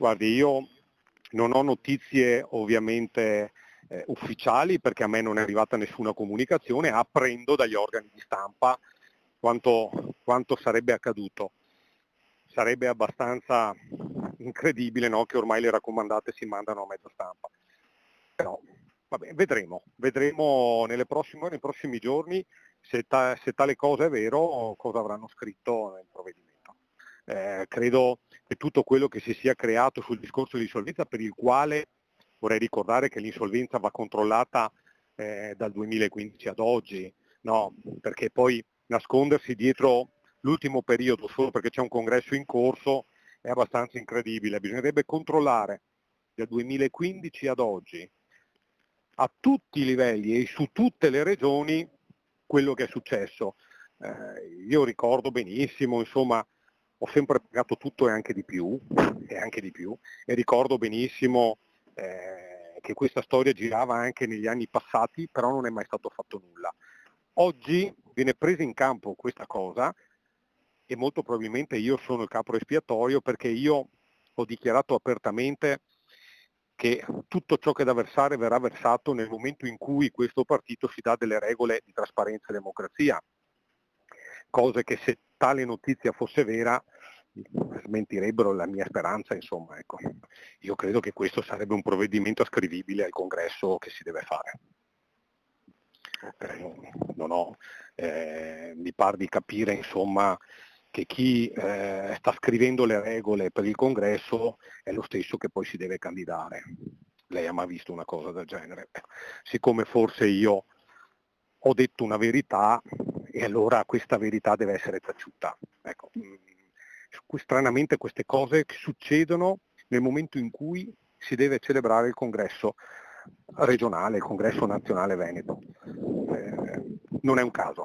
Guardi, io non ho notizie ovviamente ufficiali perché a me non è arrivata nessuna comunicazione, apprendo dagli organi di stampa quanto sarebbe accaduto. Sarebbe abbastanza incredibile, no, che ormai le raccomandate si mandano a mezzo stampa. Però vabbè, vedremo nei prossimi giorni se tale cosa è vero, cosa avranno scritto nel provvedimento. Credo che tutto quello che si sia creato sul discorso di insolvenza, per il quale vorrei ricordare che l'insolvenza va controllata dal 2015 ad oggi, no? Perché poi nascondersi dietro l'ultimo periodo solo perché c'è un congresso in corso è abbastanza incredibile. Bisognerebbe controllare dal 2015 ad oggi a tutti i livelli e su tutte le regioni quello che è successo. Io ricordo benissimo, insomma, ho sempre pagato tutto e anche di più, e ricordo benissimo che questa storia girava anche negli anni passati, però non è mai stato fatto nulla. Oggi viene presa in campo questa cosa e molto probabilmente io sono il capro espiatorio perché io ho dichiarato apertamente che tutto ciò che è da versare verrà versato nel momento in cui questo partito si dà delle regole di trasparenza e democrazia, cose che se tale notizia fosse vera smentirebbero la mia speranza, insomma, ecco. Io credo che questo sarebbe un provvedimento ascrivibile al congresso che si deve fare. Mi par di capire, insomma, che chi sta scrivendo le regole per il congresso è lo stesso che poi si deve candidare. Lei ha mai visto una cosa del genere? Siccome forse io ho detto una verità e allora questa verità deve essere taciuta. Ecco, stranamente queste cose succedono nel momento in cui si deve celebrare il congresso regionale, il congresso nazionale veneto. Non è un caso.